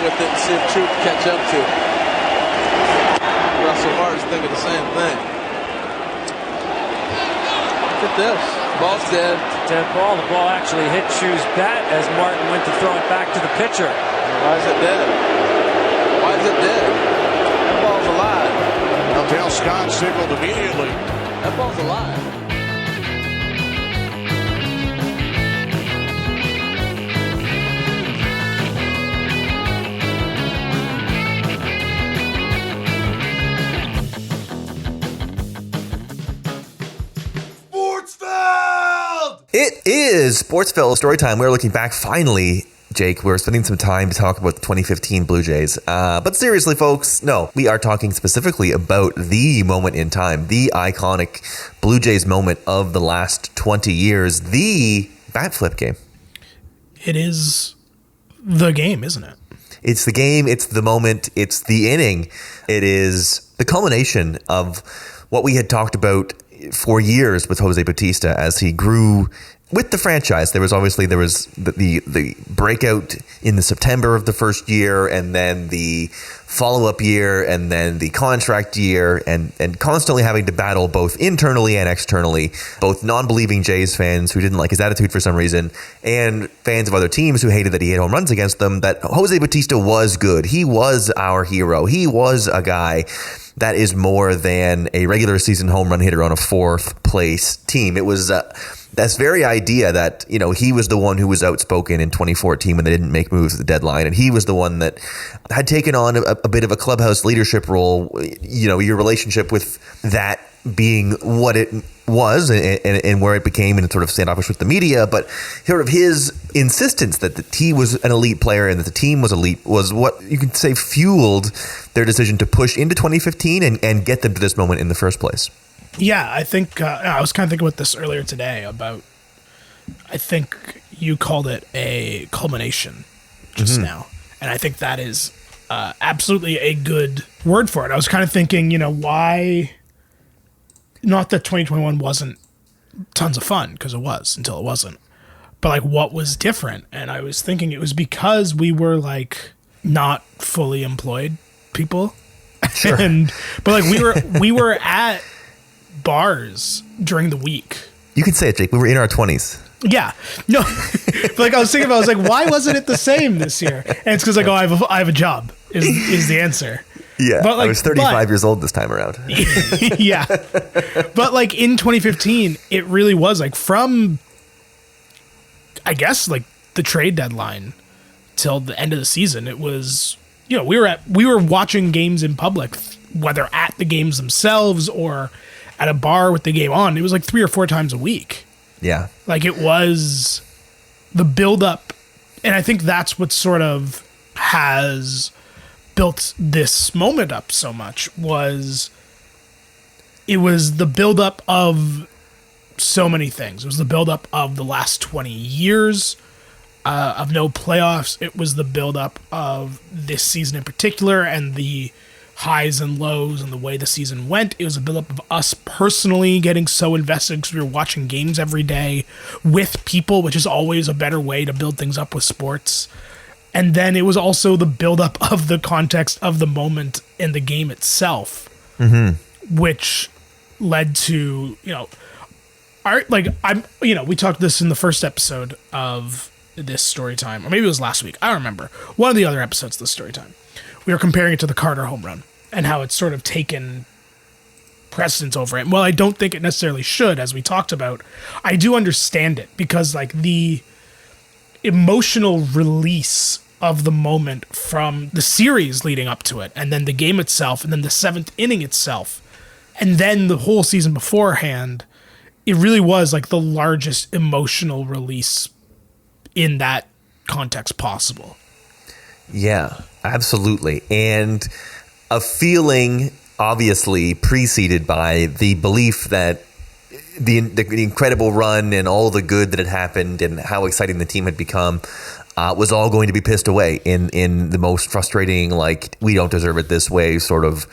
with it and see if truth catch up to it. Russell Martin's thinking the same thing. Look at this. Ball's dead. Dead ball. The ball actually hit Chu's bat as Martin went to throw it back to the pitcher. Why is it dead? Why is it dead? That ball's alive. Dale Scott signaled immediately. That ball's alive. It is Sportsfeld Storytime. We're looking back finally, Jake. We're spending some time to talk about the 2015 Blue Jays. But seriously, folks, no, we are talking specifically about the moment in time, the iconic Blue Jays moment of the last 20 years, the bat flip game. It is the game, isn't it? It's the game. It's the moment. It's the inning. It is the culmination of what we had talked about for years with Jose Bautista as he grew with the franchise. There was the breakout in the September of the first year, and then the follow-up year, and then the contract year, and constantly having to battle both internally and externally, both non-believing Jays fans who didn't like his attitude for some reason, and fans of other teams who hated that he hit home runs against them, that Jose Bautista was good. He was our hero. He was a guy that is more than a regular season home run hitter on a fourth place team. It was this very idea that, you know, he was the one who was outspoken in 2014 when they didn't make moves at the deadline, and he was the one that had taken on a bit of a clubhouse leadership role. You know, your relationship with that being what it was and where it became and sort of standoffish with the media, but sort of his insistence that he was an elite player and that the team was elite was what you could say fueled their decision to push into 2015 and get them to this moment in the first place. Yeah, I think I was kind of thinking about this earlier today about, I think you called it a culmination just now. And I think that is absolutely a good word for it. I was kind of thinking, you know, why, not that 2021 wasn't tons of fun, because it was until it wasn't, but like what was different? And I was thinking it was because we were like not fully employed people. Sure. But like we were at bars during the week. You can say it, Jake. We were in our 20s. Yeah. No. But like I was thinking about, I was like, why wasn't it the same this year? And it's because like, oh, I have a job is the answer. Yeah. But like, I was 35 years old this time around. Yeah. But like in 2015, it really was like from, I guess, like the trade deadline till the end of the season, it was, you know, we were watching games in public, whether at the games themselves or at a bar with the game on. It was like 3 or 4 times a week. Yeah. Like it was the buildup. And I think that's what sort of has built this moment up so much it was the buildup of so many things. It was the buildup of the last 20 years of no playoffs. It was the buildup of this season in particular and the highs and lows and the way the season went. It was a buildup of us personally getting so invested because we were watching games every day with people, which is always a better way to build things up with sports. And then it was also the buildup of the context of the moment in the game itself, which led to, you know, we talked this in the first episode of this story time, or maybe it was last week. I don't remember. One of the other episodes of the story time. We were comparing it to the Carter home run and how it's sort of taken precedence over it. And while I don't think it necessarily should, as we talked about, I do understand it because like the emotional release of the moment from the series leading up to it, and then the game itself, and then the 7th inning itself, and then the whole season beforehand, it really was like the largest emotional release in that context possible. Yeah, absolutely. And a feeling obviously preceded by the belief that the incredible run and all the good that had happened and how exciting the team had become was all going to be pissed away in the most frustrating, like, we don't deserve it this way sort of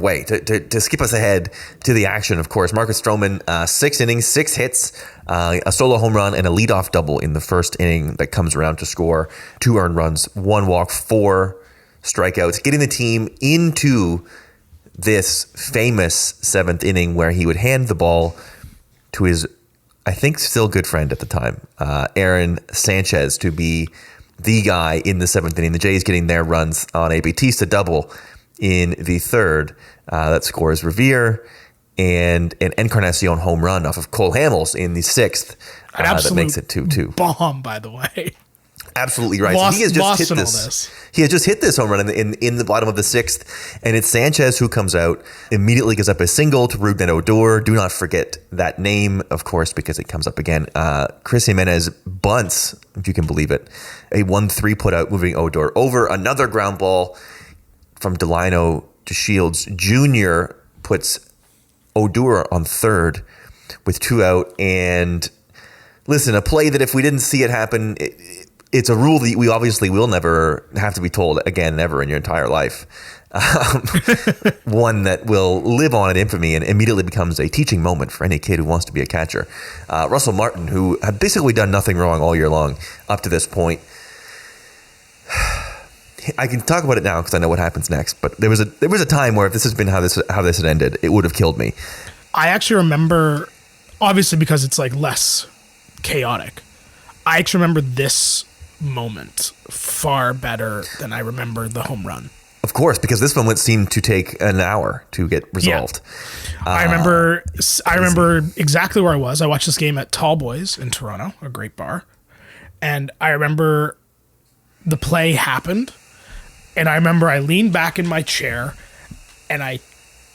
way. To skip us ahead to the action, of course, Marcus Stroman, 6 innings, 6 hits, a solo home run, and a leadoff double in the first inning that comes around to score 2 earned runs, 1 walk, 4 strikeouts, getting the team into this famous 7th inning where he would hand the ball to his, I think, still good friend at the time, Aaron Sanchez, to be the guy in the 7th inning. The Jays getting their runs on a Bautista double in the 3rd that scores Revere, and an Encarnacion home run off of Cole Hamels in the 6th that makes it 2-2. Bomb, by the way. Absolutely right. So he has just hit this. He has just hit this home run in the bottom of the 6th, and it's Sanchez who comes out, immediately gives up a single to Rougned Odor. Do not forget that name, of course, because it comes up again. Chris Jimenez bunts, if you can believe it, a 1-3 put out, moving Odor over. Another ground ball from Delino to Shields Jr. puts Odor on 3rd with 2 out. And listen, a play that if we didn't see it happen, it's a rule that we obviously will never have to be told again, ever in your entire life. One that will live on in infamy and immediately becomes a teaching moment for any kid who wants to be a catcher. Russell Martin, who had basically done nothing wrong all year long up to this point. I can talk about it now because I know what happens next. But there was a time where if this has been how this had ended, it would have killed me. I actually remember, obviously because it's like less chaotic, I actually remember this moment far better than I remember the home run. Of course, because this one seemed to take an hour to get resolved. Yeah. I remember exactly where I was. I watched this game at Tall Boys in Toronto, a great bar. And I remember the play happened. And I remember I leaned back in my chair and I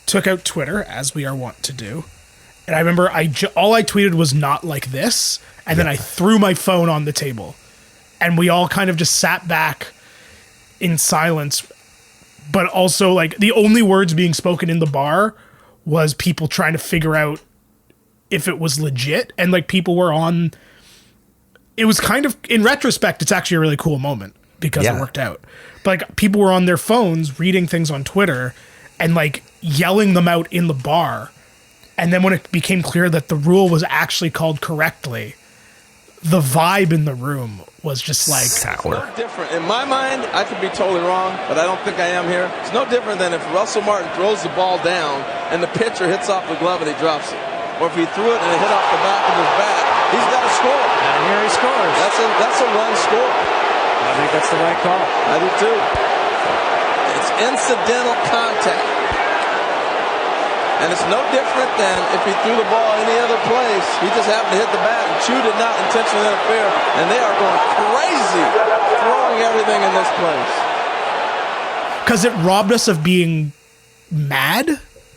took out Twitter, as we are wont to do. And I remember all I tweeted was "not like this." And then I threw my phone on the table. And we all kind of just sat back in silence. But also, like, the only words being spoken in the bar was people trying to figure out if it was legit. And, like, people were on... It was kind of... In retrospect, it's actually a really cool moment because it worked out. But, like, people were on their phones reading things on Twitter and, like, yelling them out in the bar. And then when it became clear that the rule was actually called correctly, the vibe in the room was just like sour. No different. In my mind, I could be totally wrong, but I don't think I am here. It's no different than if Russell Martin throws the ball down and the pitcher hits off the glove and he drops it. Or if he threw it and it hit off the back of his bat, he's got to score. And here he scores. That's a run score. I think that's the right call. I do too. It's incidental contact. And it's no different than if he threw the ball any other place. He just happened to hit the bat, and Chu did not intentionally interfere. And they are going crazy throwing everything in this place. Because it robbed us of being mad.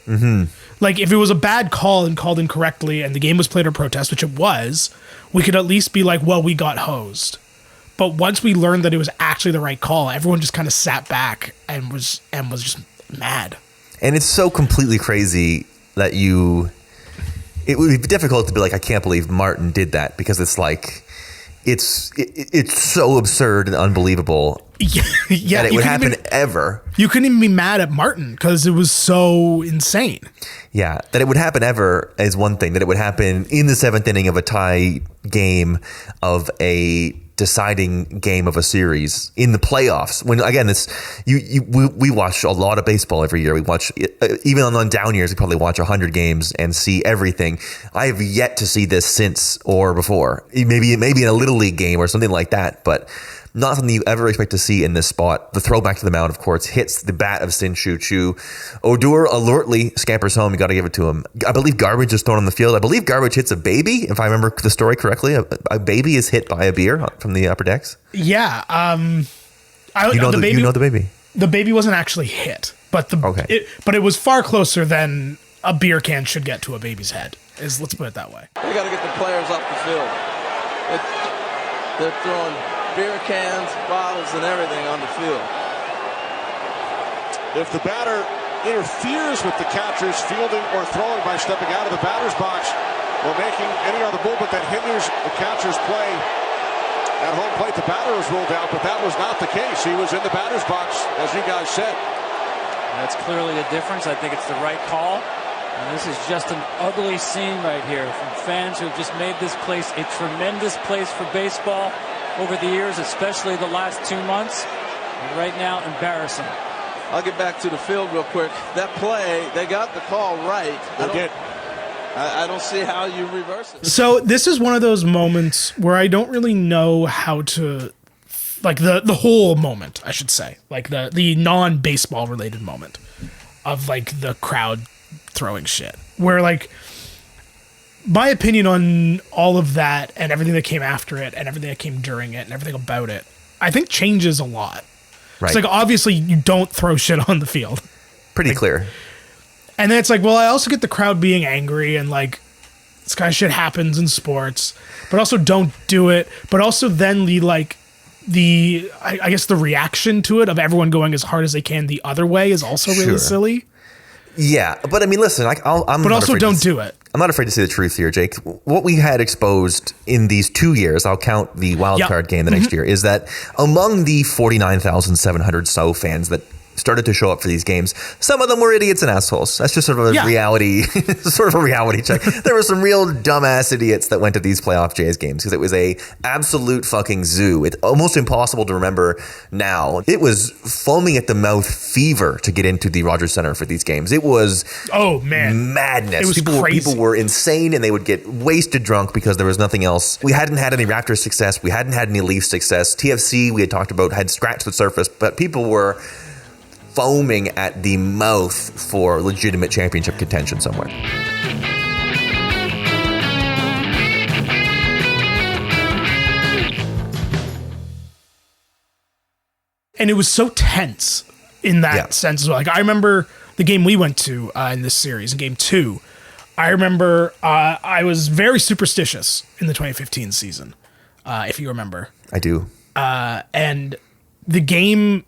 Mm-hmm. Like, if it was a bad call and called incorrectly and the game was played or protest, which it was, we could at least be like, well, we got hosed. But once we learned that it was actually the right call, everyone just kind of sat back and was just mad. And it's so completely crazy that it would be difficult to be like, I can't believe Martin did that, because it's like, it's so absurd and unbelievable that it would happen ever. You couldn't even be mad at Martin because it was so insane. Yeah, that it would happen ever is one thing. That it would happen in the 7th inning of a tie game of a deciding game of a series in the playoffs. When again, we watch a lot of baseball every year. We watch, even on down years, we probably watch 100 games and see everything. I have yet to see this since or before. Maybe in a little league game or something like that, but not something you ever expect to see in this spot. The throw back to the mound, of course, hits the bat of Sin-Shu Chu. Odor alertly scampers home. You got to give it to him. I believe Garbage is thrown on the field. I believe Garbage hits a baby, if I remember the story correctly. A baby is hit by a beer from the upper decks. Yeah. You know the baby. The baby wasn't actually hit, but it was far closer than a beer can should get to a baby's head. Let's put it that way. We got to get the players off the field. They're throwing beer cans, bottles, and everything on the field. If the batter interferes with the catcher's fielding or throwing by stepping out of the batter's box or making any other movement that hinders the catcher's play At home plate, the batter was ruled out, but that was not the case. He was in the batter's box, as you guys said. That's clearly a difference. I think it's the right call. And this is just an ugly scene right here from fans who have just made this place a tremendous place for baseball over the years, especially the last 2 months. And right now, embarrassing. I'll get back to the field real quick. That play, they got the call right. They did. I don't see how you reverse it. So this is one of those moments where I don't really know how to, like the whole moment, I should say, like the non-baseball related moment of like the crowd throwing shit, where like my opinion on all of that and everything that came after it and everything that came during it and everything about it, I think changes a lot. Right. It's like, obviously you don't throw shit on the field. Pretty clear. And then it's like, well, I also get the crowd being angry and like this kind of shit happens in sports, but also don't do it. But also then I guess the reaction to it of everyone going as hard as they can the other way is also really silly. Yeah, but I mean, listen, but also don't do it. I'm not afraid to say the truth here, Jake. What we had exposed in these 2 years, I'll count the wild card game the next year, is that among the 49,700 so fans that started to show up for these games, some of them were idiots and assholes. That's just sort of a reality, check. There were some real dumbass idiots that went to these playoff Jays games because it was a absolute fucking zoo. It's almost impossible to remember now. It was foaming at the mouth fever to get into the Rogers Center for these games. It was madness. It was crazy. People were insane and they would get wasted drunk because there was nothing else. We hadn't had any Raptors success. We hadn't had any Leafs success. TFC, we had talked about, had scratched the surface, but people were foaming at the mouth for legitimate championship contention somewhere. And it was so tense in that sense as well. Like, I remember the game we went to in this series, in game 2. I remember I was very superstitious in the 2015 season, if you remember. I do. And the game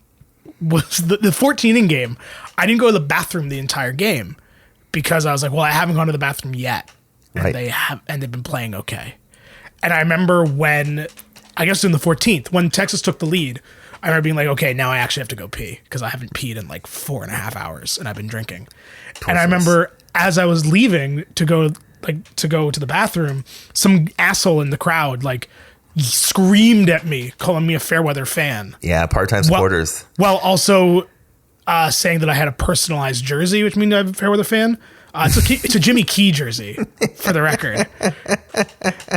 was the 14 inning game. I didn't go to the bathroom the entire game because I was like, well, I haven't gone to the bathroom yet. And they've been playing okay. And I remember when, I guess in the 14th, when Texas took the lead, I remember being like, okay, now I actually have to go pee because I haven't peed in like 4.5 hours and I've been drinking. And I remember as I was leaving to go to the bathroom, some asshole in the crowd like screamed at me, calling me a fair weather fan. Yeah, part-time supporters. Well, also saying that I had a personalized jersey, which means I'm a fair weather fan. It's a Jimmy Key jersey, for the record.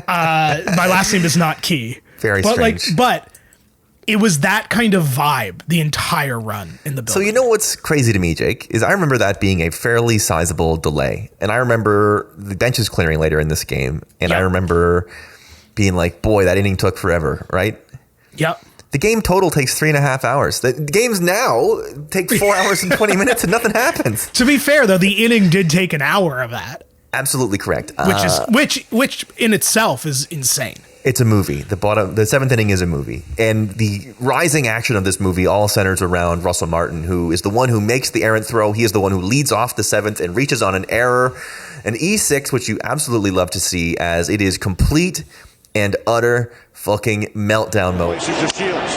My last name is not Key. Very strange. But it was that kind of vibe the entire run in the building. So you know what's crazy to me, Jake, is I remember that being a fairly sizable delay. And I remember the benches clearing later in this game. And I remember being like, boy, that inning took forever, right? Yep. The game total takes 3.5 hours. The games now take 4 hours and 20 minutes and nothing happens. To be fair, though, the inning did take an hour of that. Absolutely correct. Which in itself is insane. It's a movie. The seventh inning is a movie. And the rising action of this movie all centers around Russell Martin, who is the one who makes the errant throw. He is the one who leads off the seventh and reaches on an error. An E6, which you absolutely love to see, as it is complete and utter fucking meltdown mode. Places the Shields.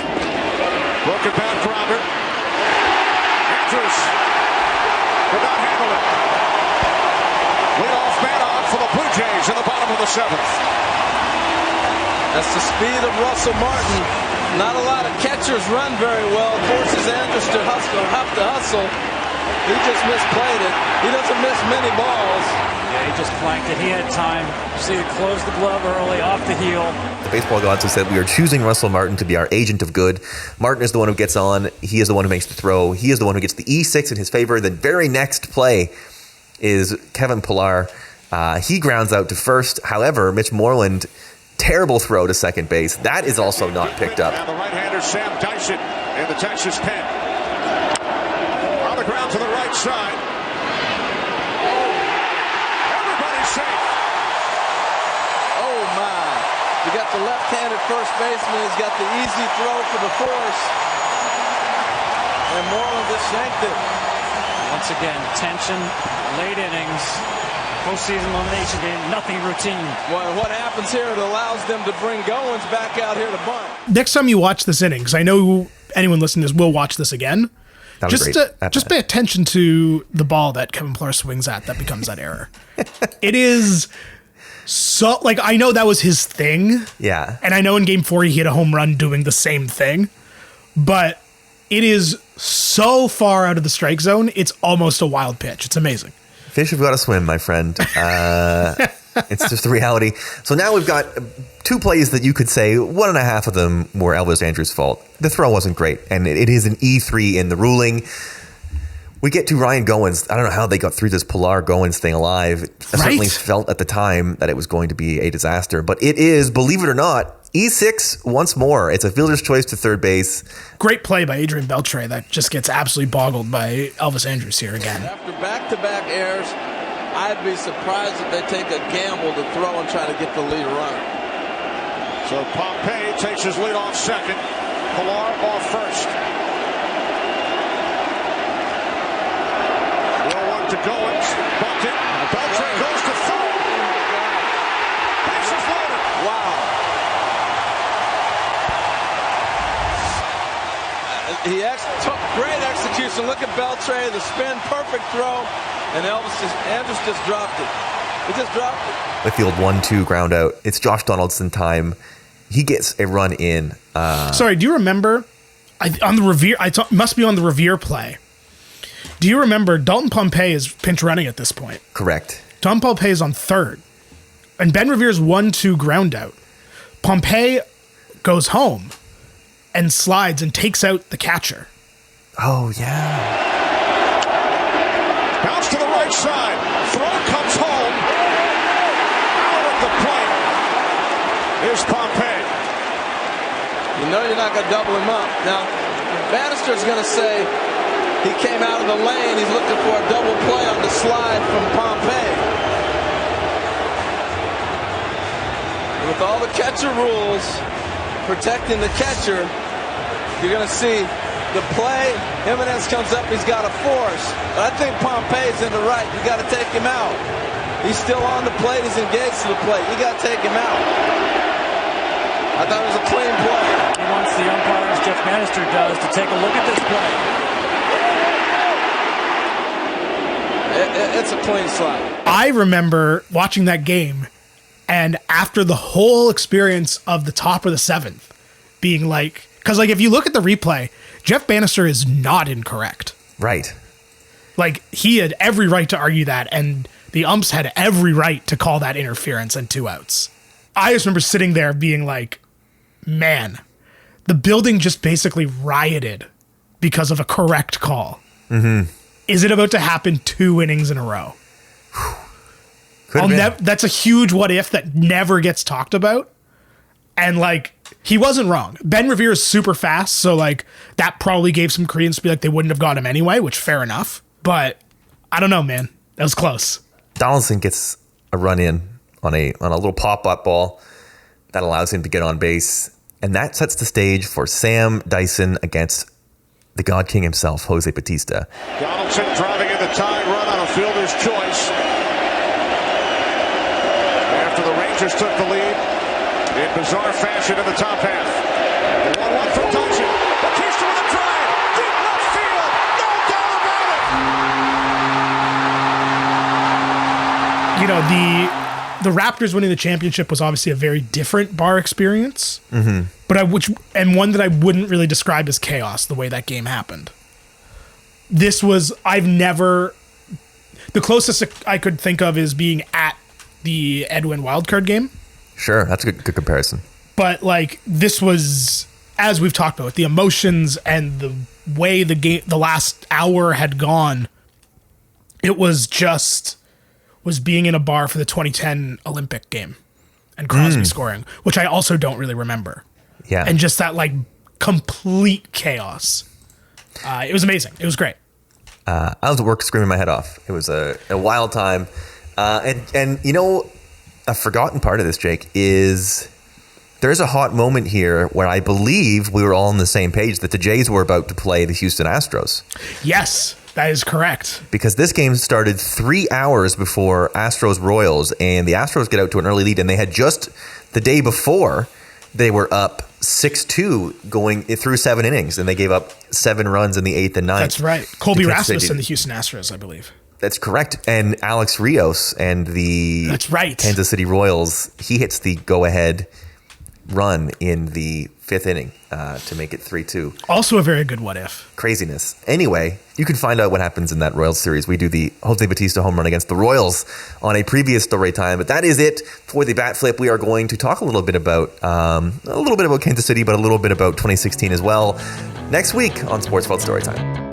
Broken back grounder. Andrus could not handle it. Leadoff man on for the Blue Jays in the bottom of the seventh. That's the speed of Russell Martin. Not a lot of catchers run very well. Forces Andrus to hustle. He just misplayed it. He doesn't miss many balls. Yeah, he just flanked it. He had time. See, to close the glove early, off the heel. The baseball gods have said we are choosing Russell Martin to be our agent of good. Martin is the one who gets on. He is the one who makes the throw. He is the one who gets the E6 in his favor. The very next play is Kevin Pillar. He grounds out to first. However, Mitch Moreland, terrible throw to second base. That is also not picked up. And the right-hander Sam Dyson in the Texas pen. On the ground to the right side. Everybody's safe. Oh my. You got the left-handed first baseman. He's got the easy throw for the force. And Moreland just shanked it. Once again, tension, late innings. postseason elimination game, nothing routine. Well, what happens here, it allows them to bring Goins back out here to bunt. Next time you watch this inning, because I know anyone listening to this will watch this again, just pay attention to the ball that Kevin Pillar swings at that becomes that error. It is so, like, I know that was his thing. Yeah. And I know in game 4 he hit a home run doing the same thing. But it is so far out of the strike zone, it's almost a wild pitch. It's amazing. Fish have got to swim, my friend. It's just the reality. So now we've got 2 plays that you could say 1.5 of them were Elvis Andrus' fault. The throw wasn't great, and it is an E3 in the ruling. We get to Ryan Goins. I don't know how they got through this Pillar Goins thing alive. I certainly felt at the time that it was going to be a disaster, but it is, believe it or not, E6 once more. It's a fielder's choice to third base. Great play by Adrian Beltre that just gets absolutely boggled by Elvis Andrus here again. After back-to-back errors, I'd be surprised if they take a gamble to throw and try to get the lead runner. So Pompey takes his lead off second. Pillar off first. 1-1 to Goins. Bunted. Beltre goes to third. Bases loaded. Wow. He took great execution. Look at Beltre, the spin, perfect throw, and Andrus just dropped it. He just dropped it. The field 1-2 ground out. It's Josh Donaldson time. He gets a run in. Sorry, do you remember on the Revere? Must be on the Revere play. Do you remember Dalton Pompey is pinch running at this point? Correct. Dalton Pompey is on third, and Ben Revere's 1-2 ground out. Pompey goes home and slides and takes out the catcher. Oh, yeah. Bounce to the right side. Throw comes home. Out of the plate is Pompey. You know you're not going to double him up. Now, Bannister's going to say he came out of the lane. He's looking for a double play on the slide from Pompey. With all the catcher rules protecting the catcher, you're going to see the play. Jimenez comes up. He's got a force. But I think Pompey's in the right. You got to take him out. He's still on the plate. He's engaged to the plate. You got to take him out. I thought it was a clean play. He wants the umpires, Jeff Bannister does, to take a look at this play. It's a clean slide. I remember watching that game, and after the whole experience of the top of the 7th, being like, because like if you look at the replay, Jeff Bannister is not incorrect. Right. Like he had every right to argue that, and the umps had every right to call that interference and 2 outs. I just remember sitting there being like, man, the building just basically rioted because of a correct call. Mm-hmm. Is it about to happen 2 innings in a row? That's a huge what if that never gets talked about. And like, he wasn't wrong. Ben Revere is super fast, so like that probably gave some credence to be like they wouldn't have got him anyway, which fair enough. But I don't know, man. That was close. Donaldson gets a run in on a little pop-up ball that allows him to get on base. And that sets the stage for Sam Dyson against the God King himself, Jose Bautista. Donaldson driving in the tying run on a fielder's choice. After the Rangers took the lead in bizarre fashion in the top half. The 1-1 from Dyson. Bautista with a drive. Deep left field. No doubt about it. You know, the Raptors winning the championship was obviously a very different bar experience, but one that I wouldn't really describe as chaos the way that game happened. This was, the closest I could think of is being at the Edwin wildcard game. Sure, that's a good comparison. But like this was, as we've talked about, the emotions and the way the last hour had gone. It was being in a bar for the 2010 Olympic game and Crosby scoring, which I also don't really remember. Yeah. And just that like complete chaos. It was amazing. It was great. I was at work screaming my head off. It was a wild time. And you know, a forgotten part of this, Jake, is there's a hot moment here where I believe we were all on the same page that the Jays were about to play the Houston Astros. Yes. That is correct. Because this game started 3 hours before Astros-Royals, and the Astros get out to an early lead, and they had just the day before, they were up 6-2 going through 7 innings, and they gave up 7 runs in the 8th and 9th. That's right. Colby Rasmus and the Houston Astros, I believe. That's correct. And Alex Rios and the Kansas City Royals, he hits the go-ahead run in the 5th inning to make it 3-2. Also a very good what if. Craziness. Anyway, you can find out what happens in that Royals series. We do the Jose Bautista home run against the Royals on a previous story time, but that is it for the bat flip. We are going to talk a little bit about Kansas City, but a little bit about 2016 as well next week on Sportsfeld Storytime.